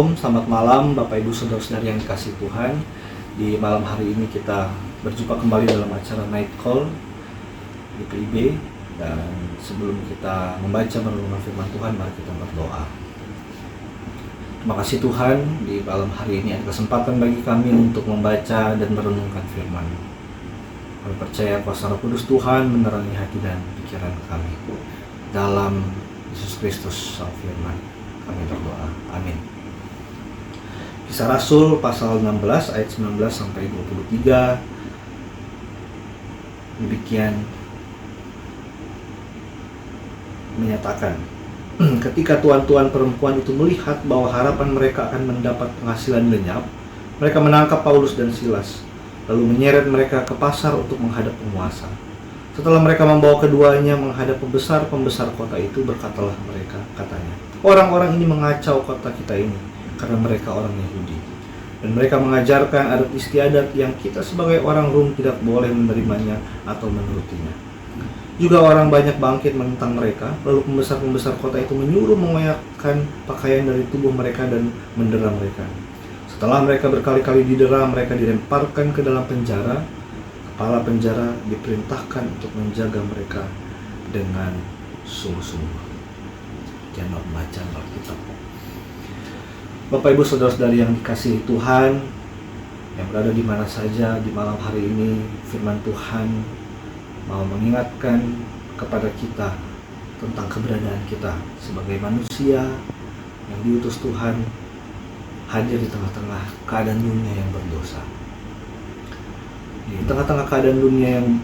Shalom, selamat malam Bapak Ibu Saudara-saudari yang dikasihi Tuhan. Di malam hari ini kita berjumpa kembali dalam acara Night Call di PIB. Dan sebelum kita membaca merenungkan firman Tuhan, mari kita berdoa. Terima kasih Tuhan, di malam hari ini ada kesempatan bagi kami untuk membaca dan merenungkan firman. Kami percaya kuasa Roh Kudus Tuhan menerangi hati dan pikiran kami. Dalam Yesus Kristus Sang Firman, kami berdoa. Amin. Kisah Rasul pasal 16 ayat 19 sampai 23. Demikian menyatakan, ketika tuan-tuan perempuan itu melihat bahwa harapan mereka akan mendapat penghasilan lenyap, mereka menangkap Paulus dan Silas, lalu menyeret mereka ke pasar untuk menghadap penguasa. Setelah mereka membawa keduanya menghadap pembesar-pembesar kota itu, berkatalah mereka, katanya, orang-orang ini mengacau kota kita ini karena mereka orang Yahudi, dan mereka mengajarkan adat istiadat yang kita sebagai orang Rom tidak boleh menerimanya atau menurutinya. Juga orang banyak bangkit menentang mereka, lalu pembesar-pembesar kota itu menyuruh mengoyakkan pakaian dari tubuh mereka dan mendera mereka. Setelah mereka berkali-kali didera, mereka dilemparkan ke dalam penjara. Kepala penjara diperintahkan untuk menjaga mereka dengan sungguh-sungguh. Jangan membaca Alkitab. Bapak Ibu Saudara-saudari yang dikasihi Tuhan, yang berada di mana saja di malam hari ini, firman Tuhan mau mengingatkan kepada kita tentang keberadaan kita sebagai manusia yang diutus Tuhan hadir di tengah-tengah keadaan dunia yang berdosa. Di tengah-tengah keadaan dunia yang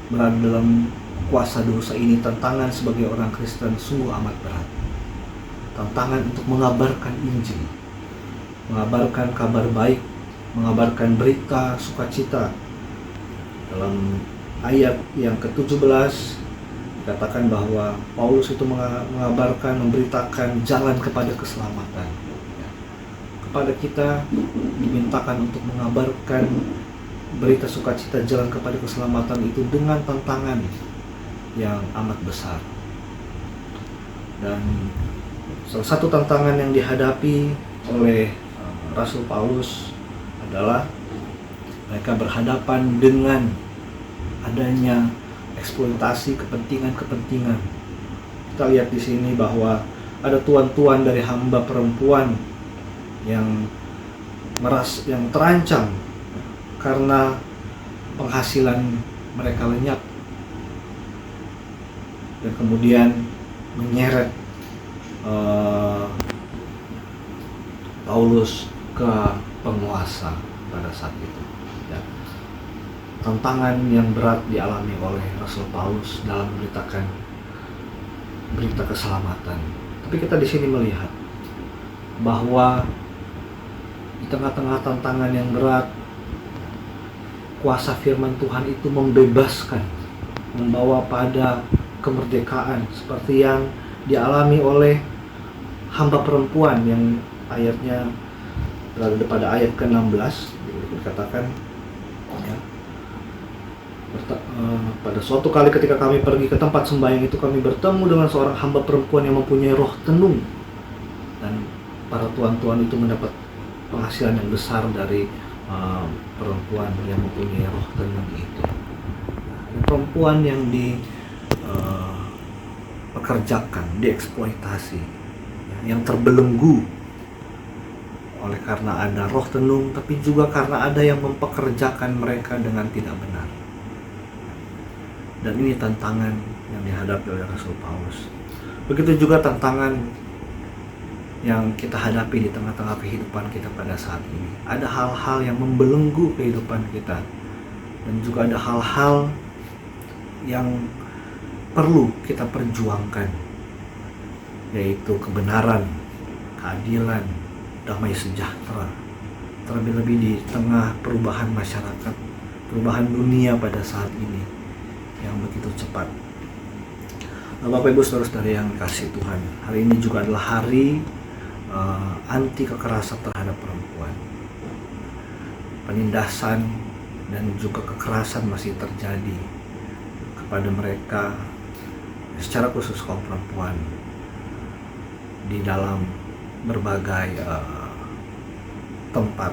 berada dalam kuasa dosa ini, tantangan sebagai orang Kristen sungguh amat berat. Tantangan untuk mengabarkan Injil, mengabarkan kabar baik, mengabarkan berita sukacita. Dalam ayat yang ke-17 dikatakan bahwa Paulus itu mengabarkan, memberitakan jalan kepada keselamatan. Kepada kita dimintakan untuk mengabarkan berita sukacita jalan kepada keselamatan itu dengan tantangan yang amat besar. Dan salah satu tantangan yang dihadapi oleh Rasul Paulus adalah mereka berhadapan dengan adanya eksploitasi kepentingan-kepentingan. Kita lihat di sini bahwa ada tuan-tuan dari hamba perempuan yang terancam karena penghasilan mereka lenyap, dan kemudian menyeret Paulus ke penguasa pada saat itu. Ya. Tantangan yang berat dialami oleh Rasul Paulus dalam memberitakan berita keselamatan. Tapi kita di sini melihat bahwa di tengah-tengah tantangan yang berat, kuasa firman Tuhan itu membebaskan, membawa pada kemerdekaan seperti yang dialami oleh hamba perempuan yang ayatnya berada pada ayat ke-16 dikatakan, ya, pada suatu kali ketika kami pergi ke tempat sembahyang itu, kami bertemu dengan seorang hamba perempuan yang mempunyai roh tenung, dan para tuan-tuan itu mendapat penghasilan yang besar dari perempuan yang mempunyai roh tenung itu. Perempuan yang dipekerjakan, dieksploitasi, yang terbelenggu oleh karena ada roh tenung, tapi juga karena ada yang mempekerjakan mereka dengan tidak benar. Dan ini tantangan yang dihadapi oleh Rasul Paulus. Begitu juga tantangan yang kita hadapi di tengah-tengah kehidupan kita pada saat ini. Ada hal-hal yang membelenggu kehidupan kita, dan juga ada hal-hal yang perlu kita perjuangkan, yaitu kebenaran, keadilan, damai sejahtera, terlebih-lebih di tengah perubahan masyarakat, perubahan dunia pada saat ini yang begitu cepat. Bapak Ibu Saudara-saudari yang dikasihi Tuhan, hari ini juga adalah hari anti kekerasan terhadap perempuan. Penindasan dan juga kekerasan masih terjadi kepada mereka, secara khusus kaum perempuan, di dalam berbagai tempat,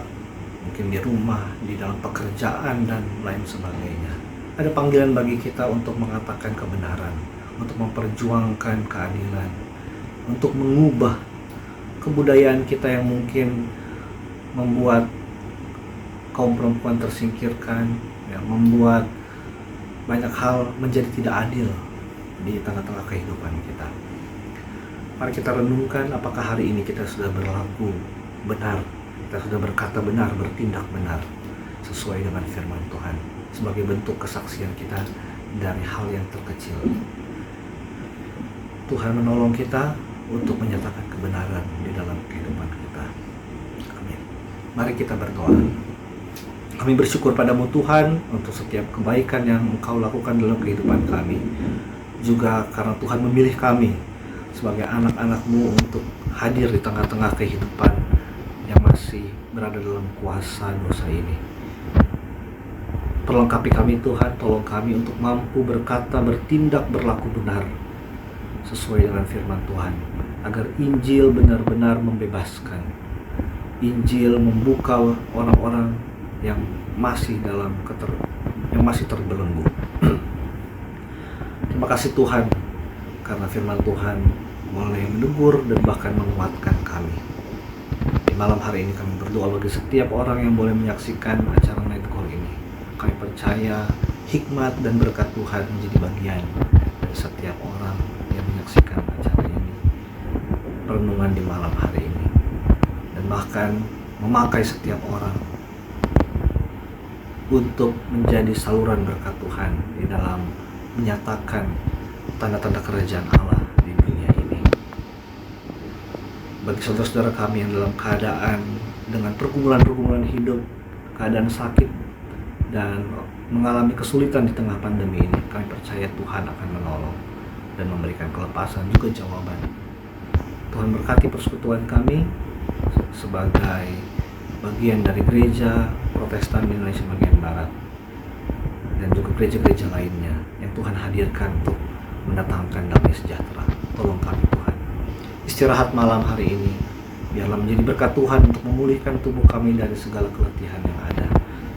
mungkin di rumah, di dalam pekerjaan, dan lain sebagainya. Ada panggilan bagi kita untuk mengatakan kebenaran, untuk memperjuangkan keadilan, untuk mengubah kebudayaan kita yang mungkin membuat kaum perempuan tersingkirkan, yang membuat banyak hal menjadi tidak adil di tengah-tengah kehidupan kita. Mari kita renungkan apakah hari ini kita sudah berlaku benar, kita sudah berkata benar, bertindak benar sesuai dengan firman Tuhan sebagai bentuk kesaksian kita dari hal yang terkecil. Tuhan menolong kita untuk menyatakan kebenaran di dalam kehidupan kita. Amin. Mari kita berdoa. Kami bersyukur padamu Tuhan untuk setiap kebaikan yang Engkau lakukan dalam kehidupan kami. Juga karena Tuhan memilih kami sebagai anak-anak-Mu untuk hadir di tengah-tengah kehidupan yang masih berada dalam kuasa dosa ini. Perlengkapi kami Tuhan, tolong kami untuk mampu berkata, bertindak, berlaku benar sesuai dengan firman Tuhan, agar Injil benar-benar membebaskan. Injil membuka orang-orang yang masih terbelenggu. Terima kasih Tuhan, karena firman Tuhan boleh menegur dan bahkan menguatkan kami. Di malam hari ini kami berdoa bagi setiap orang yang boleh menyaksikan acara Night Call ini. Kami percaya hikmat dan berkat Tuhan menjadi bagian dari setiap orang yang menyaksikan acara ini, renungan di malam hari ini, dan bahkan memakai setiap orang untuk menjadi saluran berkat Tuhan di dalam menyatakan tanda-tanda kerajaan Allah di dunia ini. Bagi saudara-saudara kami yang dalam keadaan dengan pergumulan-pergumulan hidup, keadaan sakit, dan mengalami kesulitan di tengah pandemi ini, kami percaya Tuhan akan menolong dan memberikan kelepasan juga jawaban. Tuhan berkati persekutuan kami sebagai bagian dari gereja Protestan di Indonesia bagian Barat dan juga gereja-gereja lainnya yang Tuhan hadirkan untuk mendatangkan damai sejahtera. Tolong kami Tuhan. Istirahat malam hari ini biarlah menjadi berkat Tuhan untuk memulihkan tubuh kami dari segala keletihan yang ada,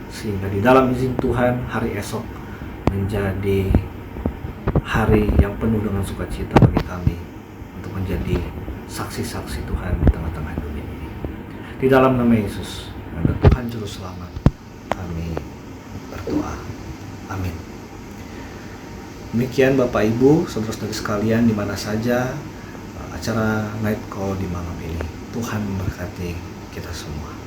sehingga di dalam izin Tuhan hari esok menjadi hari yang penuh dengan sukacita bagi kami untuk menjadi saksi-saksi Tuhan di tengah-tengah dunia ini. Di dalam nama Yesus, nama Tuhan Juru Selamat, kami berdoa. Amin. Demikian Bapak Ibu, saudara-saudari sekalian di mana saja acara Night Call di malam ini. Tuhan memberkati kita semua.